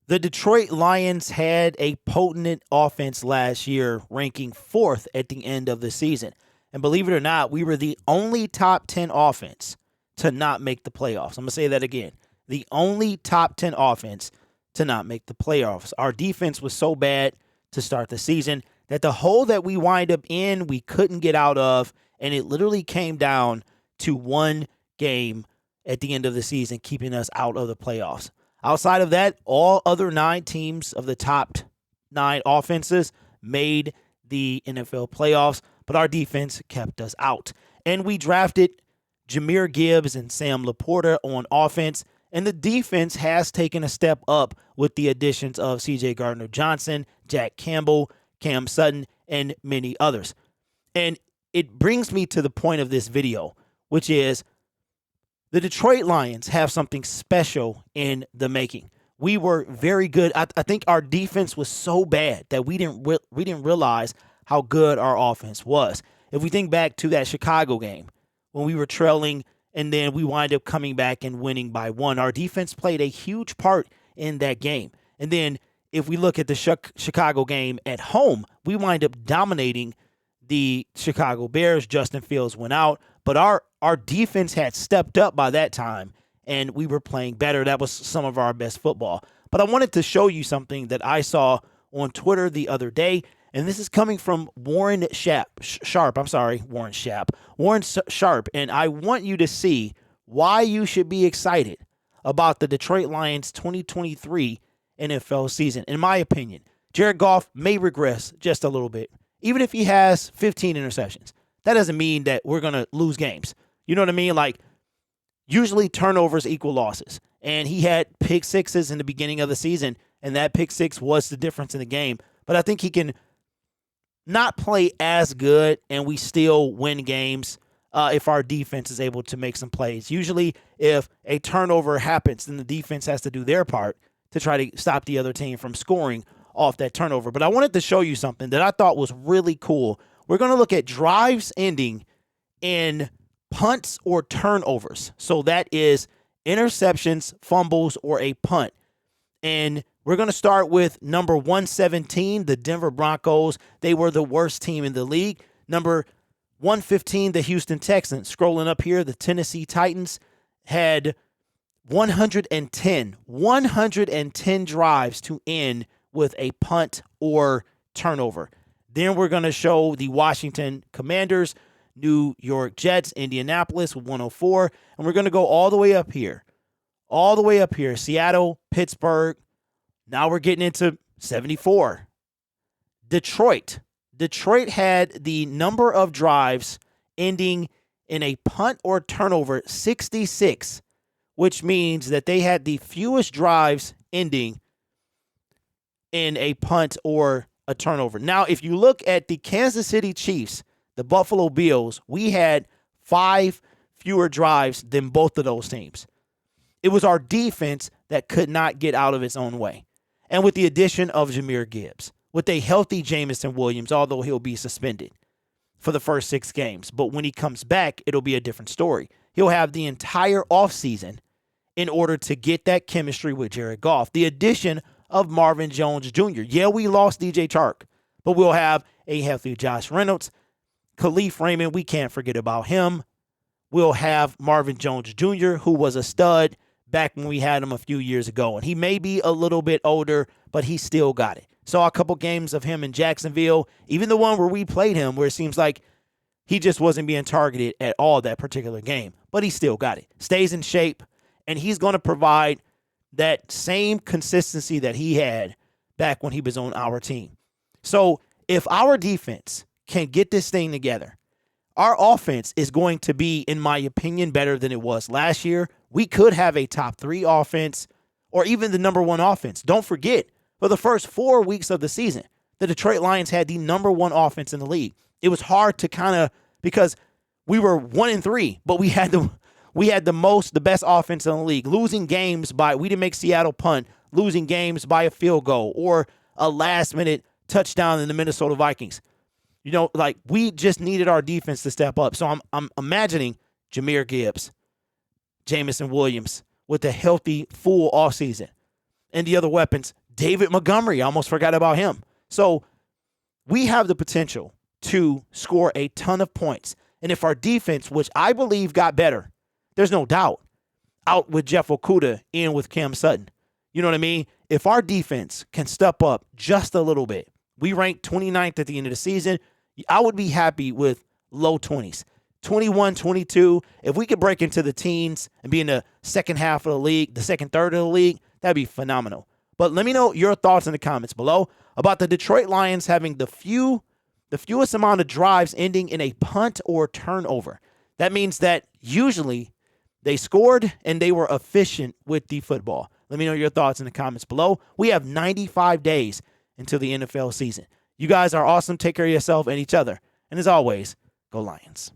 The Detroit Lions had a potent offense last year, ranking 4th at the end of the season. And believe it or not, we were the only top 10 offense to not make the playoffs. I'm going to say that again. The only top 10 offense to not make the playoffs. Our defense was so bad to start the season that the hole that we wind up in, we couldn't get out of, and it literally came down to one game at the end of the season, keeping us out of the playoffs. Outside of that, all other 9 teams of the top 9 offenses made the NFL playoffs, but our defense kept us out. And we drafted Jahmyr Gibbs and Sam Laporta on offense, and the defense has taken a step up with the additions of C.J. Gardner-Johnson, Jack Campbell, Cam Sutton, and many others. And it brings me to the point of this video, which is the Detroit Lions have something special in the making. We were very good. I think our defense was so bad that we didn't realize how good our offense was. If we think back to that Chicago game when we were trailing and then we wind up coming back and winning by 1, our defense played a huge part in that game. And then if we look at the Chicago game at home, we wind up dominating the Chicago Bears. Justin Fields went out, but our defense had stepped up by that time, and we were playing better. That was some of our best football. But I wanted to show you something that I saw on Twitter the other day, and this is coming from Warren Sharp, and I want you to see why you should be excited about the Detroit Lions 2023 NFL season. In my opinion, Jared Goff may regress just a little bit. Even if he has 15 interceptions, that doesn't mean that we're going to lose games. You know what I mean? Like, usually turnovers equal losses. And he had pick sixes in the beginning of the season, and that pick six was the difference in the game. But I think he can not play as good, and we still win games if our defense is able to make some plays. Usually, if a turnover happens, then the defense has to do their part to try to stop the other team from scoring off that turnover. But I wanted to show you something that I thought was really cool. We're going to look at drives ending in punts or turnovers. So that is interceptions, fumbles, or a punt. And we're going to start with number 117, the Denver Broncos. They were the worst team in the league. Number 115, the Houston Texans. Scrolling up here, the Tennessee Titans had 110 drives to end with a punt or turnover. Then we're going to show the Washington Commanders, New York Jets, Indianapolis with 104. And we're going to go all the way up here. Seattle, Pittsburgh. Now we're getting into 74. Detroit had the number of drives ending in a punt or turnover 66, which means that they had the fewest drives ending in a punt or a turnover. Now, if you look at the Kansas City Chiefs, the Buffalo Bills, we had 5 fewer drives than both of those teams. It was our defense that could not get out of its own way. And with the addition of Jahmyr Gibbs, with a healthy Jameson Williams, although he'll be suspended for the first 6 games. But when he comes back, it'll be a different story. He'll have the entire offseason in order to get that chemistry with Jared Goff. The addition of Marvin Jones Jr. Yeah, we lost DJ Chark, but we'll have a healthy Josh Reynolds. Khalif Raymond, we can't forget about him. We'll have Marvin Jones Jr., who was a stud back when we had him a few years ago. And he may be a little bit older, but he still got it. Saw a couple games of him in Jacksonville, even the one where we played him, where it seems like he just wasn't being targeted at all that particular game. But he still got it. Stays in shape, and he's going to provide that same consistency that he had back when he was on our team. So if our defense can get this thing together, our offense is going to be, in my opinion, better than it was last year. We could have a top 3 offense or even the number 1 offense. Don't forget, for the first 4 weeks of the season, the Detroit Lions had the number 1 offense in the league. It was hard to because we were 1-3, but we had the best offense in the league. Losing games we didn't make Seattle punt, losing games by a field goal or a last-minute touchdown in the Minnesota Vikings. You know, like, we just needed our defense to step up. So I'm imagining Jahmyr Gibbs, Jameson Williams with a healthy, full offseason. and the other weapons. David Montgomery, I almost forgot about him. So we have the potential to score a ton of points. And if our defense, which I believe got better, there's no doubt, out with Jeff Okudah, in with Cam Sutton. You know what I mean? If our defense can step up just a little bit, we ranked 29th at the end of the season, I would be happy with low 20s. 21, 22. If we could break into the teens and be in the second half of the league, the second third of the league, that'd be phenomenal. But let me know your thoughts in the comments below about the Detroit Lions having the fewest amount of drives ending in a punt or turnover. That means that usually they scored and they were efficient with the football. Let me know your thoughts in the comments below. We have 95 days until the NFL season. You guys are awesome. Take care of yourself and each other. And as always, go Lions.